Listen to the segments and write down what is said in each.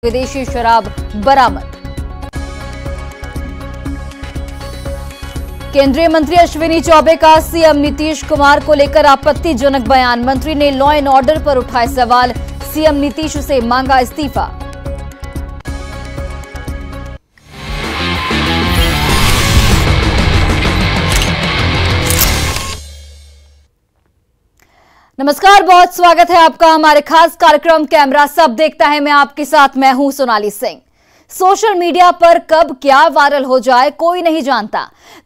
विदेशी शराब बरामद। केंद्रीय मंत्री अश्विनी चौबे का सीएम नीतीश कुमार को लेकर आपत्तिजनक बयान। मंत्री ने लॉ एंड ऑर्डर पर उठाए सवाल। सीएम नीतीश से मांगा इस्तीफा। नमस्कार, बहुत स्वागत है आपका हमारे खास कार्यक्रम कैमरा सब देखता है। मैं आपके साथ मैं हूं सोनाली सिंह। सोशल मीडिया पर कब क्या वायरल हो जाए कोई नहीं जानता।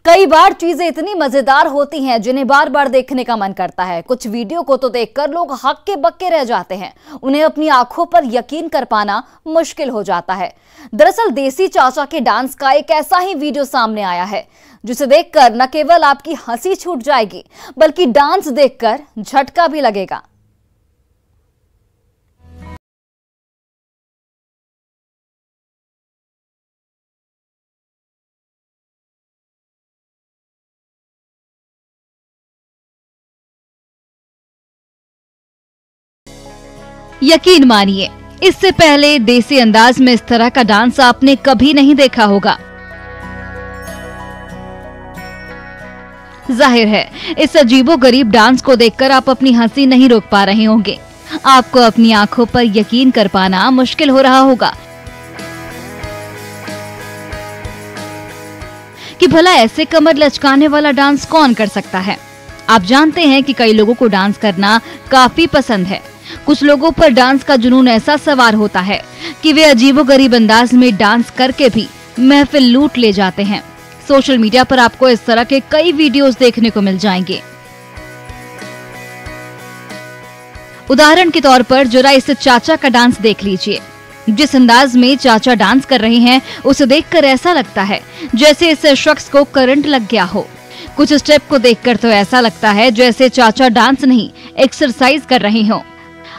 कई बार चीजें इतनी मजेदार होती हैं जिन्हें बार बार देखने का मन करता है। कुछ वीडियो को तो देखकर लोग हक्के बक्के रह जाते हैं। उन्हें अपनी आंखों पर यकीन कर पाना मुश्किल हो जाता है। दरअसल देसी चाचा के डांस का एक ऐसा ही वीडियो सामने आया है जिसे देखकर न केवल आपकी हंसी छूट जाएगी बल्कि डांस देखकर झटका भी लगेगा। यकीन मानिए, इससे पहले देसी अंदाज में इस तरह का डांस आपने कभी नहीं देखा होगा। जाहिर है, इस अजीबोगरीब डांस को देखकर आप अपनी हंसी नहीं रोक पा रहे होंगे। आपको अपनी आंखों पर यकीन कर पाना मुश्किल हो रहा होगा कि भला ऐसे कमर लचकाने वाला डांस कौन कर सकता है। आप जानते हैं कि कई लोगों को डांस करना काफी पसंद है। कुछ लोगों पर डांस का जुनून ऐसा सवार होता है कि वे अजीबोगरीब अंदाज में डांस करके भी महफिल लूट ले जाते हैं। सोशल मीडिया पर आपको इस तरह के कई वीडियोस देखने को मिल जाएंगे। उदाहरण के तौर पर जरा इस चाचा का डांस देख लीजिए। जिस अंदाज में चाचा डांस कर रहे हैं उसे देखकर ऐसा लगता है जैसे इस शख्स को करंट लग गया हो। कुछ स्टेप को देखकर तो ऐसा लगता है जैसे चाचा डांस नहीं एक्सरसाइज कर रहे हों।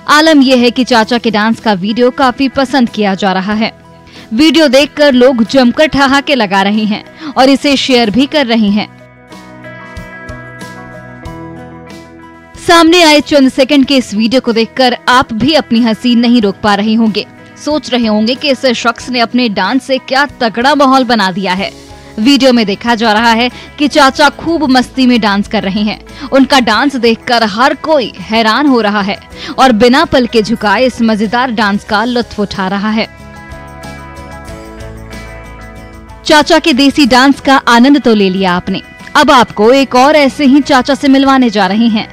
आलम यह है कि चाचा के डांस का वीडियो काफी पसंद किया जा रहा है। वीडियो देखकर लोग जमकर ठहाके लगा रहे हैं और इसे शेयर भी कर रहे हैं। सामने आए चंद सेकंड के इस वीडियो को देखकर आप भी अपनी हंसी नहीं रोक पा रहे होंगे। सोच रहे होंगे कि इस शख्स ने अपने डांस से क्या तगड़ा माहौल बना दिया है। वीडियो में देखा जा रहा है कि चाचा खूब मस्ती में डांस कर रहे हैं। उनका डांस देखकर हर कोई हैरान हो रहा है और बिना पल के झुकाए इस मजेदार डांस का लुत्फ उठा रहा है। चाचा के देसी डांस का आनंद तो ले लिया आपने, अब आपको एक और ऐसे ही चाचा से मिलवाने जा रहे हैं।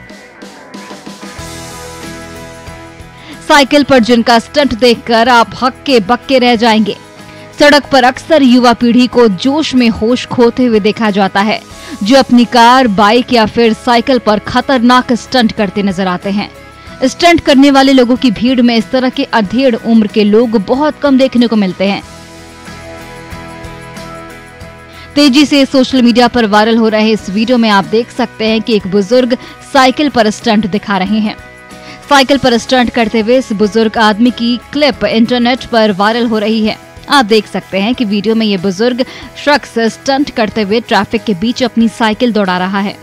साइकिल पर जिनका स्टंट देखकर आप हक्के बक्के रह जाएंगे। सड़क पर अक्सर युवा पीढ़ी को जोश में होश खोते हुए देखा जाता है, जो अपनी कार, बाइक या फिर साइकिल पर खतरनाक स्टंट करते नजर आते हैं। स्टंट करने वाले लोगों की भीड़ में इस तरह के अधेड़ उम्र के लोग बहुत कम देखने को मिलते हैं। तेजी से सोशल मीडिया पर वायरल हो रहे इस वीडियो में आप देख सकते हैं कि एक बुजुर्ग साइकिल पर स्टंट दिखा रहे हैं। साइकिल पर स्टंट करते हुए इस बुजुर्ग आदमी की क्लिप इंटरनेट पर वायरल हो रही है। आप देख सकते हैं कि वीडियो में ये बुजुर्ग शख्स स्टंट करते हुए ट्रैफिक के बीच अपनी साइकिल दौड़ा रहा है।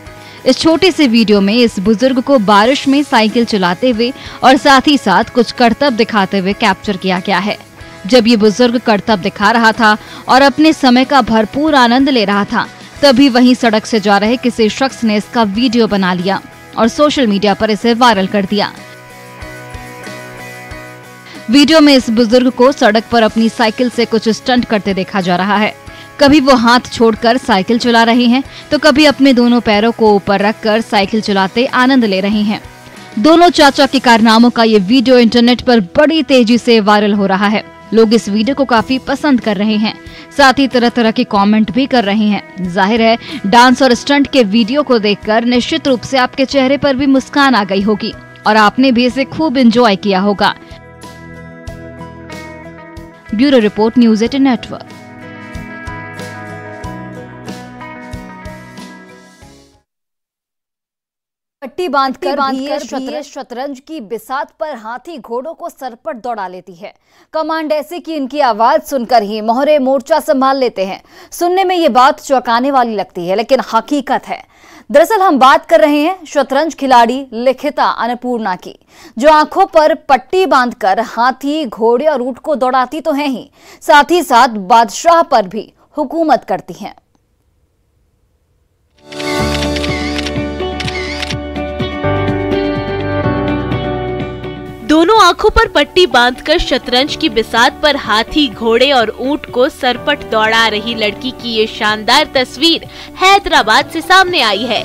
इस छोटे से वीडियो में इस बुजुर्ग को बारिश में साइकिल चलाते हुए और साथ ही साथ कुछ करतब दिखाते हुए कैप्चर किया गया है। जब ये बुजुर्ग करतब दिखा रहा था और अपने समय का भरपूर आनंद ले रहा था, तभी वहीं सड़क से जा रहे किसी शख्स ने इसका वीडियो बना लिया और सोशल मीडिया पर इसे वायरल कर दिया। वीडियो में इस बुजुर्ग को सड़क पर अपनी साइकिल से कुछ स्टंट करते देखा जा रहा है। कभी वो हाथ छोड़कर साइकिल चला रहे हैं तो कभी अपने दोनों पैरों को ऊपर रखकर साइकिल चलाते आनंद ले रहे हैं। दोनों चाचा के कारनामों का ये वीडियो इंटरनेट पर बड़ी तेजी से वायरल हो रहा है। लोग इस वीडियो को काफी पसंद कर रहे हैं, साथ ही तरह तरह के कमेंट भी कर रहे हैं। जाहिर है, डांस और स्टंट के वीडियो को देखकर निश्चित रूप से आपके चेहरे पर भी मुस्कान आ गई होगी और आपने भी इसे खूब एंजॉय किया होगा। Bureau report, news 18 network. पट्टी बांधकर शतरंज की बिसात पर हाथी घोड़ों को सरपट दौड़ा लेती है। कमांड ऐसी कि इनकी आवाज सुनकर ही मोहरे मोर्चा संभाल लेते हैं। सुनने में ये बात चौंकाने वाली लगती है लेकिन हकीकत है। दरअसल हम बात कर रहे हैं शतरंज खिलाड़ी लिखिता अन्नपूर्णा की, जो आंखों पर पट्टी बांधकर हाथी, घोड़े और ऊंट को दौड़ाती तो हैं ही साथ बादशाह पर भी हुकूमत करती हैं। दोनों आंखों पर पट्टी बांधकर शतरंज की बिसात पर हाथी, घोड़े और ऊंट को सरपट दौड़ा रही लड़की की ये शानदार तस्वीर हैदराबाद से सामने आई है।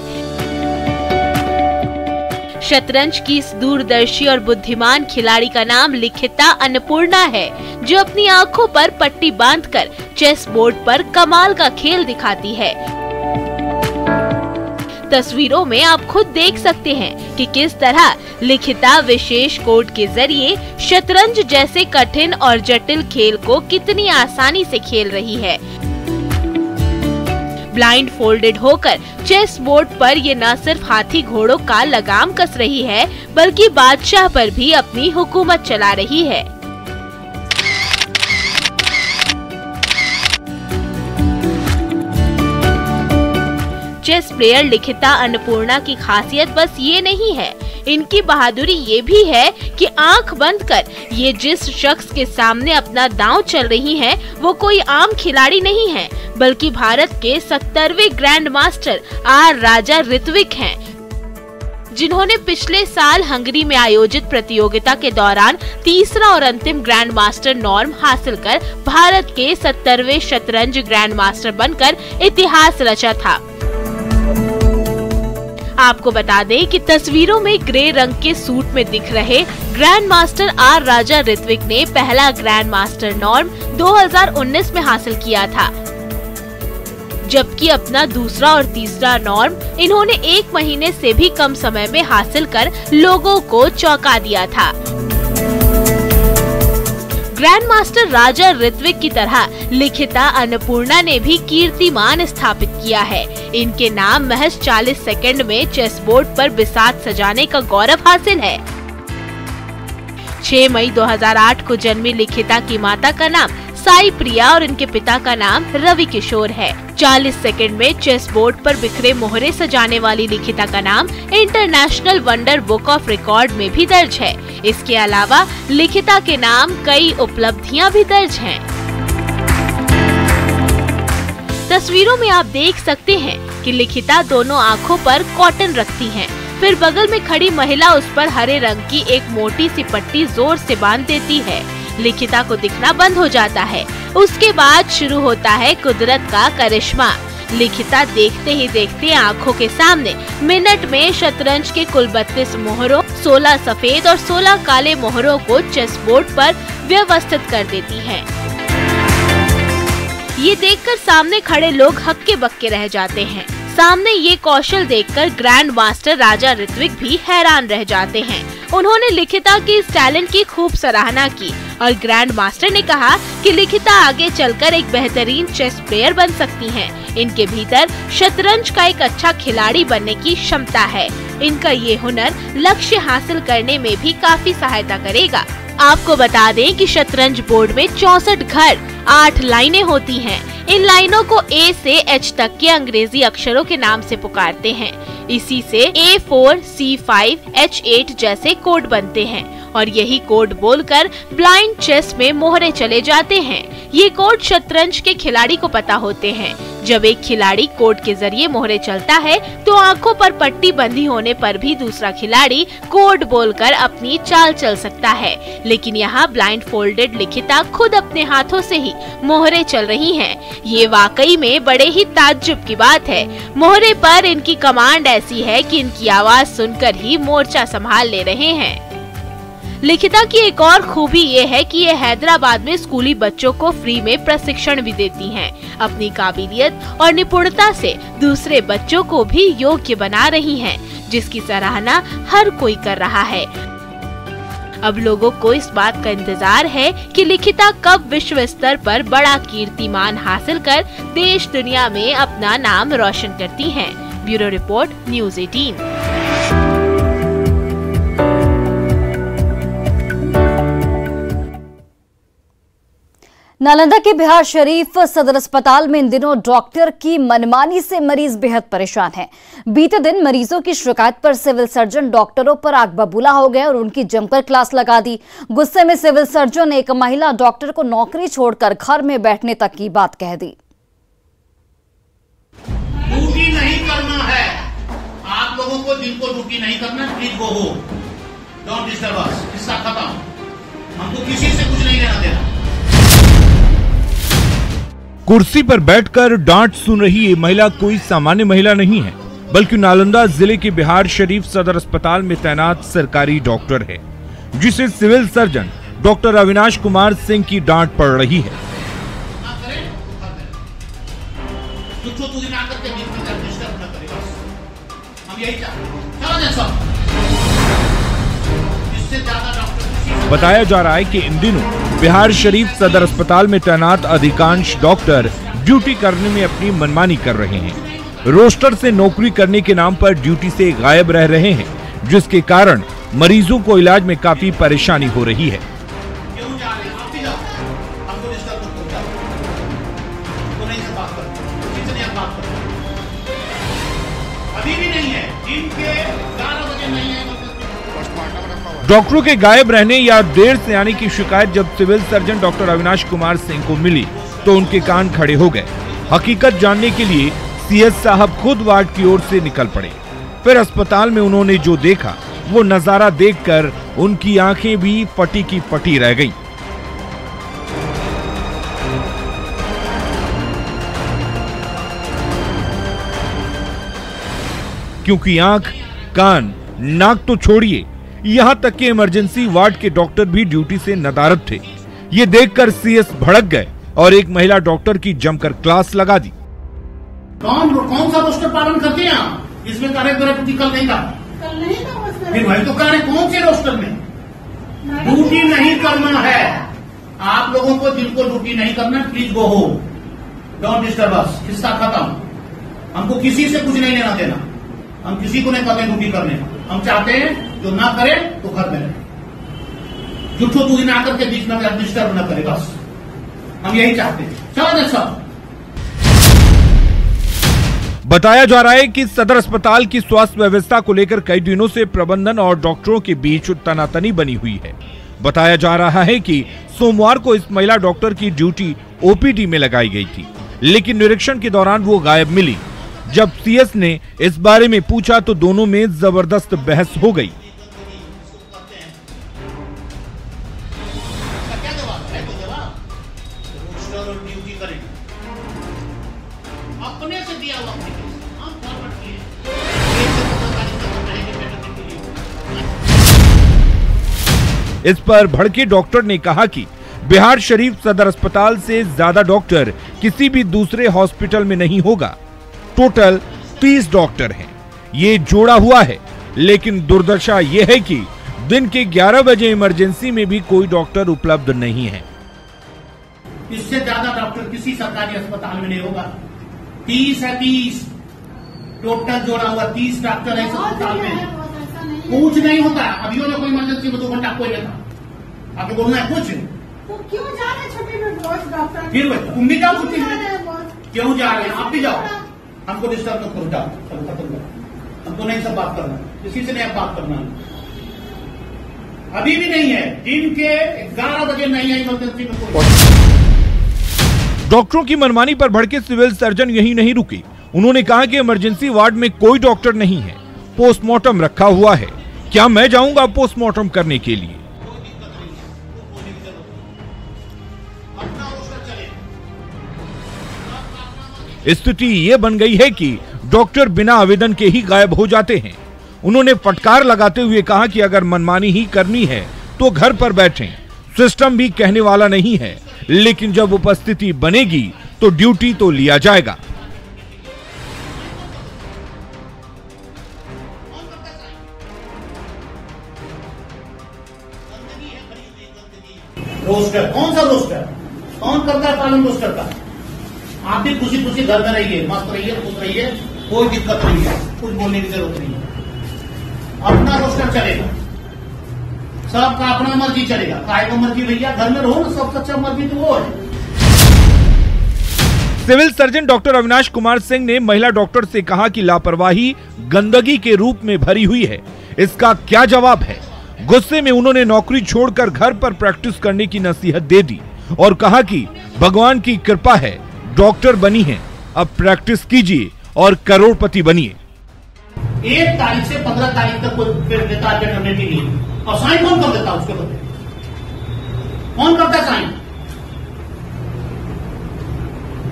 शतरंज की इस दूरदर्शी और बुद्धिमान खिलाड़ी का नाम लिखिता अन्नपूर्णा है, जो अपनी आंखों पर पट्टी बांधकर चेस बोर्ड पर कमाल का खेल दिखाती है। तस्वीरों में आप खुद देख सकते हैं कि किस तरह लिखिता विशेष कोड के जरिए शतरंज जैसे कठिन और जटिल खेल को कितनी आसानी से खेल रही है। ब्लाइंड फोल्डेड होकर चेस बोर्ड पर ये न सिर्फ हाथी घोड़ों का लगाम कस रही है, बल्कि बादशाह पर भी अपनी हुकूमत चला रही है। चेस प्लेयर लिखिता अन्नपूर्णा की खासियत बस ये नहीं है, इनकी बहादुरी ये भी है कि आंख बंद कर ये जिस शख्स के सामने अपना दांव चल रही हैं, वो कोई आम खिलाड़ी नहीं है, बल्कि भारत के 70वें ग्रैंड मास्टर आर राजा ऋत्विक हैं, जिन्होंने पिछले साल हंगरी में आयोजित प्रतियोगिता के दौरान तीसरा और अंतिम ग्रैंड मास्टर नॉर्म हासिल कर भारत के 70वें शतरंज ग्रैंड मास्टर बनकर इतिहास रचा था। आपको बता दें कि तस्वीरों में ग्रे रंग के सूट में दिख रहे ग्रैंड मास्टर आर राजा ऋत्विक ने पहला ग्रैंड मास्टर नॉर्म 2019 में हासिल किया था, जबकि अपना दूसरा और तीसरा नॉर्म इन्होंने 1 महीने से भी कम समय में हासिल कर लोगों को चौंका दिया था। ग्रैंड मास्टर राजा ऋत्विक की तरह लिखिता अन्नपूर्णा ने भी कीर्तिमान स्थापित किया है। इनके नाम महज 40 सेकंड में चेस बोर्ड पर बिसात सजाने का गौरव हासिल है। 6 मई 2008 को जन्मी लिखिता की माता का नाम साई प्रिया और इनके पिता का नाम रवि किशोर है। 40 सेकंड में चेस बोर्ड पर बिखरे मोहरे सजाने वाली लिखिता का नाम international wonder book of record में भी दर्ज है। इसके अलावा लिखिता के नाम कई उपलब्धियां भी दर्ज हैं। तस्वीरों में आप देख सकते हैं कि लिखिता दोनों आंखों पर कॉटन रखती हैं, फिर बगल में खड़ी महिला उस पर हरे रंग की एक मोटी सी पट्टी जोर से बांध देती है। लिखिता को दिखना बंद हो जाता है। उसके बाद शुरू होता है कुदरत का करिश्मा। लिखिता देखते ही देखते आंखों के सामने मिनट में शतरंज के कुल 32 मोहरों, 16 सफेद और 16 काले मोहरों को चेस बोर्ड पर व्यवस्थित कर देती है। ये देखकर सामने खड़े लोग हक्के बक्के रह जाते हैं। सामने ये कौशल देखकर ग्रैंड मास्टर राजा ऋत्विक भी हैरान रह जाते हैं। उन्होंने लिखिता की इस टैलेंट की खूब सराहना की और ग्रैंड मास्टर ने कहा कि लिखिता आगे चलकर एक बेहतरीन चेस प्लेयर बन सकती हैं। इनके भीतर शतरंज का एक अच्छा खिलाड़ी बनने की क्षमता है। इनका ये हुनर लक्ष्य हासिल करने में भी काफी सहायता करेगा। आपको बता दें कि शतरंज बोर्ड में 64 घर, 8 लाइनें होती हैं। इन लाइनों को A से H तक के अंग्रेजी अक्षरों के नाम से पुकारते हैं। इसी से A4, C5, H8 जैसे कोड बनते हैं और यही कोड बोलकर ब्लाइंड चेस में मोहरे चले जाते हैं। ये कोड शतरंज के खिलाड़ी को पता होते हैं। जब एक खिलाड़ी कोड के जरिए मोहरे चलता है तो आंखों पर पट्टी बंधी होने पर भी दूसरा खिलाड़ी कोड बोलकर अपनी चाल चल सकता है। लेकिन यहाँ ब्लाइंड फोल्डेड लिखिता खुद अपने हाथों से ही मोहरे चल रही हैं। ये वाकई में बड़े ही ताज्जुब की बात है। मोहरे पर इनकी कमांड ऐसी है कि इनकी आवाज सुनकर ही मोर्चा संभाल ले रहे हैं। लिखिता की एक और खूबी ये है कि ये हैदराबाद में स्कूली बच्चों को फ्री में प्रशिक्षण भी देती हैं। अपनी काबिलियत और निपुणता से दूसरे बच्चों को भी योग्य बना रही हैं, जिसकी सराहना हर कोई कर रहा है। अब लोगों को इस बात का इंतजार है कि लिखिता कब विश्व स्तर पर बड़ा कीर्तिमान हासिल कर देश दुनिया में अपना नाम रोशन करती हैं। Bureau report, news 18। नालंदा के बिहार शरीफ सदर अस्पताल में इन दिनों डॉक्टर की मनमानी से मरीज बेहद परेशान हैं। बीते दिन मरीजों की शिकायत पर सिविल सर्जन डॉक्टरों पर आग बबूला हो गए और उनकी जमकर क्लास लगा दी। गुस्से में सिविल सर्जन ने एक महिला डॉक्टर को नौकरी छोड़कर घर में बैठने तक की बात कह दी। ड्यूटी नहीं करना है, आप लोगों को जिनको ड्यूटी नहीं करना प्लीज गो हो, डोंट डिस्टर्ब अस। किस्सा खत्म, हमको किसी से कुछ नहीं लेना देना। कुर्सी पर बैठकर डांट सुन रही ये महिला कोई सामान्य महिला नहीं है, बल्कि नालंदा जिले के बिहार शरीफ सदर अस्पताल में तैनात सरकारी डॉक्टर है, जिसे civil surgeon doctor Avinash Kumar Singh की डांट पड़ रही है। बताया जा रहा है कि इन दिनों बिहार शरीफ सदर अस्पताल में तैनात अधिकांश डॉक्टर ड्यूटी करने में अपनी मनमानी कर रहे हैं। रोस्टर से नौकरी करने के नाम पर ड्यूटी से गायब रह रहे हैं, जिसके कारण मरीजों को इलाज में काफी परेशानी हो रही है। डॉक्टरों के गायब रहने या देर से आने की शिकायत जब civil surgeon doctor Avinash Kumar Singh को मिली तो उनके कान खड़े हो गए। हकीकत जानने के लिए सीएस साहब खुद वार्ड की ओर से निकल पड़े। फिर अस्पताल में उन्होंने जो देखा वो नजारा देखकर उनकी आंखें भी फटी की फटी रह गईं। क्योंकि आंख, कान, नाक तो छोड़िए, यहां तक कि इमरजेंसी वार्ड के डॉक्टर भी ड्यूटी से नदारद थे। ये देखकर सीएस भड़क गए और एक महिला डॉक्टर की जमकर क्लास लगा दी। कौन सा रोस्टर पालन करते हैं आप? इसमें कल नहीं था, फिर वही तो कह रहे कौन से रोस्टर में ड्यूटी नहीं करना है। आप लोगों को जिनको ड्यूटी नहीं करना प्लीज गो हो, डोंट डिस्टर्ब अस। किस्सा खत्म, हमको किसी से कुछ नहीं लेना देना। हम किसी को नहीं कहते ड्यूटी करने का, हम चाहते हैं जो ना करे तो घर में रहे, झूठो दूरी ना करके बीच में डिस्टर्ब न करे, बस हम यही चाहते हैं। चलो सब बताया जा रहा है कि सदर अस्पताल की स्वास्थ्य व्यवस्था को लेकर कई दिनों से प्रबंधन और डॉक्टरों के बीच तनातनी बनी हुई है। बताया जा रहा है कि सोमवार को इस महिला डॉक्टर की ड्यूटी ओपीडी में लगाई गई थी, लेकिन निरीक्षण के दौरान वो गायब मिली। जब सीएस ने इस बारे में पूछा तो दोनों में जबरदस्त बहस हो गई। इस पर भड़के डॉक्टर ने कहा कि बिहार शरीफ सदर अस्पताल से ज्यादा डॉक्टर किसी भी दूसरे हॉस्पिटल में नहीं होगा। टोटल 30 डॉक्टर हैं। ये जोड़ा हुआ है, लेकिन दुर्दशा ये है कि दिन के 11 बजे इमरजेंसी में भी कोई डॉक्टर उपलब्ध नहीं है। इससे ज्यादा डॉक्टर किसी सरकारी अस्पताल में नहीं होगा। 30 है, 30 टोटल जोड़ा हुआ 30 डॉक्टर है इस अस्पताल में। कुछ नहीं होता। अभी कोई इमरजेंसी में 2 घंटा कोई लेता, आपको बोलना है कुछ तो क्यों जा रहे छोटे डॉक्टर? फिर तुम भी जाओ, क्यों जा रहे हैं? आप भी जाओ, हमको डिस्टर्ब तो करो, जाओ, सब खत्म करो। हमको नहीं सब बात करना, किसी से नहीं बात करना। अभी भी नहीं है, दिन के 11 बजे नहीं है इमरजेंसी में कोई। डॉक्टरों की मनमानी पर भड़के सिविल सर्जन यही नहीं रुके। उन्होंने कहा कि इमरजेंसी वार्ड में कोई डॉक्टर नहीं है, पोस्टमार्टम रखा हुआ है। क्या मैं जाऊंगा पोस्टमार्टम करने के लिए? स्थिति ये बन गई है कि डॉक्टर बिना आवेदन के ही गायब हो जाते हैं। उन्होंने फटकार लगाते हुए कहा कि अगर मनमानी ही करनी है तो घर पर बैठें, सिस्टम भी कहने वाला नहीं है, लेकिन जब उपस्थिति बनेगी तो ड्यूटी तो लिया जाएगा। रोस्टर कौन सा रोस्टर? कौन करता है पालन रोस्टर का? आप भी खुशी खुशी घर में रहिए, मस्त रहिए, खुश रहिए, कोई दिक्कत नहीं है, कुछ बोलने की जरूरत नहीं है। अपना रोस्टर चलेगा, सबका अपना मर्जी चलेगा। काय को मर्जी भैया, घर में रहो ना, सबसे अच्छा मर्जी तो वो है। Civil surgeon doctor Avinash Kumar Singh ने महिला डॉक्टर से कहा कि लापरवाही गंदगी के रूप में भरी हुई है, इसका क्या जवाब है। गुस्से में उन्होंने नौकरी छोड़कर घर पर प्रैक्टिस करने की नसीहत दे दी और कहा कि भगवान की कृपा है, डॉक्टर बनी है, अब प्रैक्टिस कीजिए और करोड़पति बनिए। 1 तारीख से 15 तारीख तक कोई फिर देता है पेटर्निटी लीव, और साइन कौन कर देता है उसके बदले? कौन करता है साइन?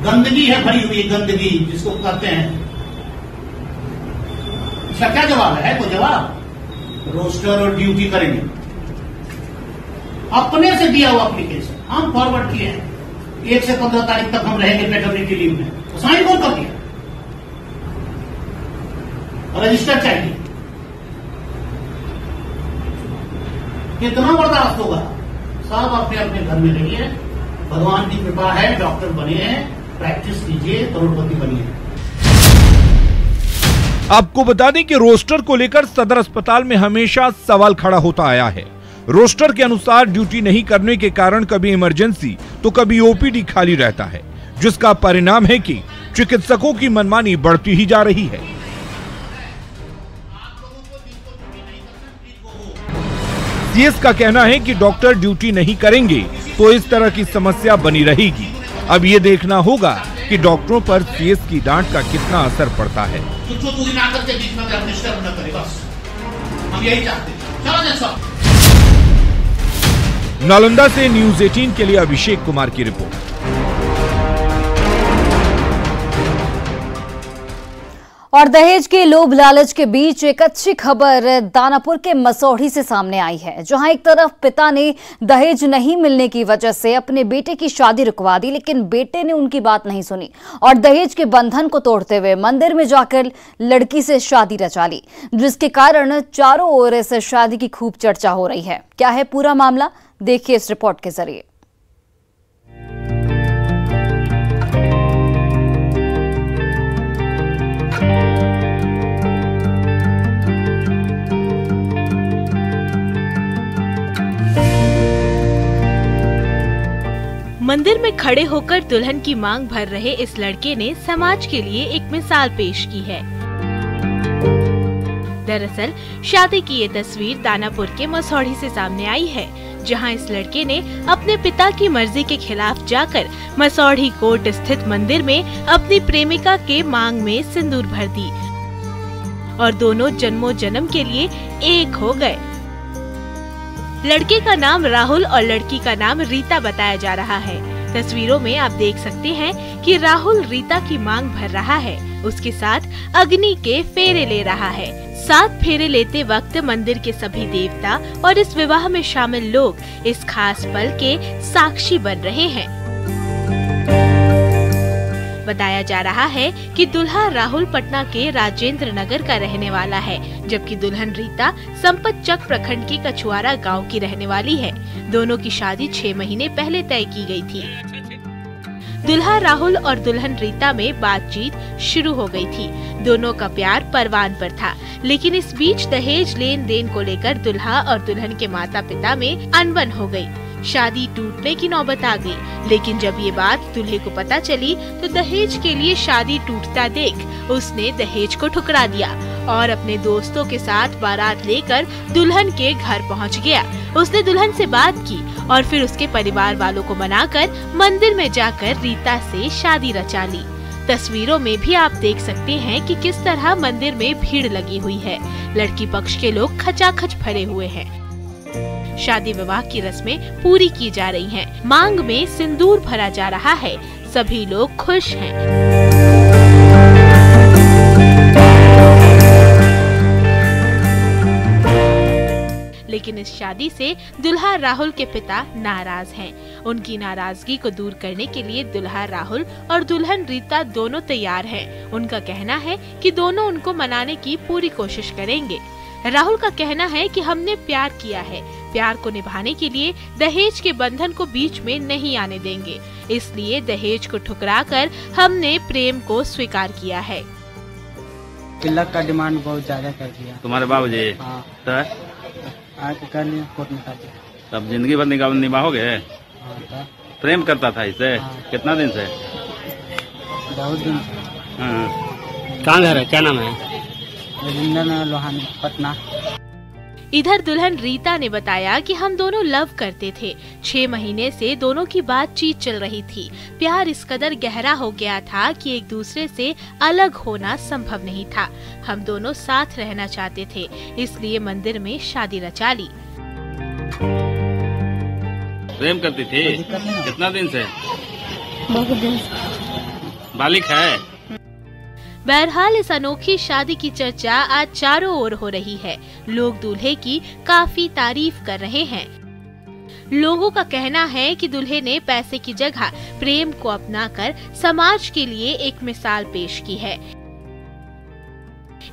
गंदगी है भरी हुई, गंदगी जिसको कहते हैं। इसका क्या जवाब है? कोई जवाब? रोस्टर और ड्यूटी करेंगे, अपने से दिया हुआ एप्लीकेशन हम फॉरवर्ड किए हैं, 1 से 15 तारीख तक हम रहेंगे पेटर्निटी लीव में, तो साइन कौन कर दिया? रजिस्टर चाहिए। कितना बर्दाश्त होगा? सब अपने अपने घर में रहिए, भगवान की कृपा है, डॉक्टर बने हैं, प्रैक्टिस कीजिए, करोड़पति बनिए। आपको बता दें कि रोस्टर को लेकर सदर अस्पताल में हमेशा सवाल खड़ा होता आया है। रोस्टर के अनुसार ड्यूटी नहीं करने के कारण कभी इमरजेंसी तो कभी ओपीडी खाली रहता है, जिसका परिणाम है कि चिकित्सकों की मनमानी बढ़ती ही जा रही है। सीएस का कहना है कि डॉक्टर ड्यूटी नहीं करेंगे तो इस तरह की समस्या बनी रहेगी। अब ये देखना होगा कि डॉक्टरों पर सीएस की डांट का कितना असर पड़ता है। दूरी ना करके बीच में डिस्टर्ब न करे, बस हम यही चाहते हैं। चलो जैसा। नालंदा से न्यूज़ 18 के लिए अभिषेक कुमार की रिपोर्ट। और दहेज के लोभ लालच के बीच एक अच्छी खबर दानापुर के मसौढ़ी से सामने आई है, जहां एक तरफ पिता ने दहेज नहीं मिलने की वजह से अपने बेटे की शादी रुकवा दी, लेकिन बेटे ने उनकी बात नहीं सुनी और दहेज के बंधन को तोड़ते हुए मंदिर में जाकर लड़की से शादी रचा ली, जिसके कारण चारों ओर इस शादी की खूब चर्चा हो रही है। क्या है पूरा मामला, देखिए इस रिपोर्ट के जरिए। मंदिर में खड़े होकर दुल्हन की मांग भर रहे इस लड़के ने समाज के लिए एक मिसाल पेश की है। दरअसल शादी की ये तस्वीर दानापुर के मसौढ़ी से सामने आई है, जहां इस लड़के ने अपने पिता की मर्जी के खिलाफ जाकर मसौढ़ी कोट स्थित मंदिर में अपनी प्रेमिका के मांग में सिंदूर भर दी और दोनों जन्मों जन्म के लिए एक हो गए। लड़के का नाम राहुल और लड़की का नाम रीता बताया जा रहा है। तस्वीरों में आप देख सकते हैं कि राहुल रीता की मांग भर रहा है, उसके साथ अग्नि के फेरे ले रहा है। 7 फेरे लेते वक्त मंदिर के सभी देवता और इस विवाह में शामिल लोग इस खास पल के साक्षी बन रहे हैं। बताया जा रहा है कि दूल्हा राहुल पटना के राजेंद्र नगर का रहने वाला है, जबकि दुल्हन रीता संपतचक प्रखंड की कछुआरा गांव की रहने वाली है। दोनों की शादी 6 महीने पहले तय की गई थी। दूल्हा राहुल और दुल्हन रीता में बातचीत शुरू हो गई थी। दोनों का प्यार परवान पर था, लेकिन इस बीच दहेज लेन देन को लेकर दूल्हा और दुल्हन के माता पिता में अनबन हो गई। शादी टूटने की नौबत आ गई, लेकिन जब ये बात दूल्हे को पता चली तो दहेज के लिए शादी टूटता देख उसने दहेज को ठुकरा दिया और अपने दोस्तों के साथ बारात लेकर दुल्हन के घर पहुंच गया। उसने दुल्हन से बात की और फिर उसके परिवार वालों को मनाकर मंदिर में जाकर रीता से शादी रचा ली। तस्वीरों में भी आप देख सकते हैं कि किस तरह मंदिर में भीड़ लगी हुई है। लड़की पक्ष के लोग खचाखच भरे हुए हैं। शादी विवाह की रस्में पूरी की जा रही हैं। मांग में सिंदूर भरा जा रहा है। सभी लोग खुश हैं। लेकिन इस शादी से दूल्हा राहुल के पिता नाराज हैं। उनकी नाराजगी को दूर करने के लिए दूल्हा राहुल और दुल्हन रीता दोनों तैयार हैं। उनका कहना है कि दोनों उनको मनाने की पूरी कोशिश करेंगे। राहुल का कहना है कि हमने प्यार किया है, प्यार को निभाने के लिए दहेज के बंधन को बीच में नहीं आने देंगे, इसलिए दहेज को ठुकराकर हमने प्रेम को स्वीकार किया है। तिलक का डिमांड बहुत ज्यादा कर दिया तुम्हारे बाबूजी। हाँ। तो आके कर लिया, कोर्ट में कर दिया। तब जिंदगी भर निभाओगे? हाँ, प्रेम करता था इससे? हाँ। कितना दिन से? बहुत दिन से। कहाँ घर है, क्या नाम है? रजिंदर नगर लोहानी, पटना। इधर दुल्हन रीता ने बताया कि हम दोनों लव करते थे। 6 महीने से दोनों की बातचीत चल रही थी। प्यार इस कदर गहरा हो गया था कि एक दूसरे से अलग होना संभव नहीं था। हम दोनों साथ रहना चाहते थे, इसलिए मंदिर में शादी रचा ली। प्रेम करती थी? कितना दिन से? बहुत दिन से। बालिक है? बहरहाल इस अनोखी शादी की चर्चा आज चारों ओर हो रही है। लोग दूल्हे की काफी तारीफ कर रहे हैं। लोगों का कहना है कि दूल्हे ने पैसे की जगह प्रेम को अपनाकर समाज के लिए एक मिसाल पेश की है।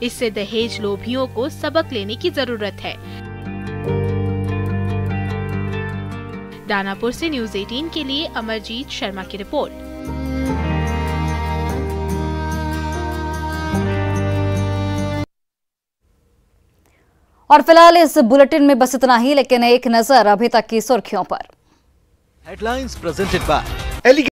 इससे दहेज लोभियों को सबक लेने की जरूरत है। दानापुर से न्यूज़ 18 के लिए अमरजीत शर्मा की रिपोर्ट। और फिलहाल इस बुलेटिन में बस इतना ही, लेकिन एक नजर अभी तक की सुर्खियों पर। Headlines presented by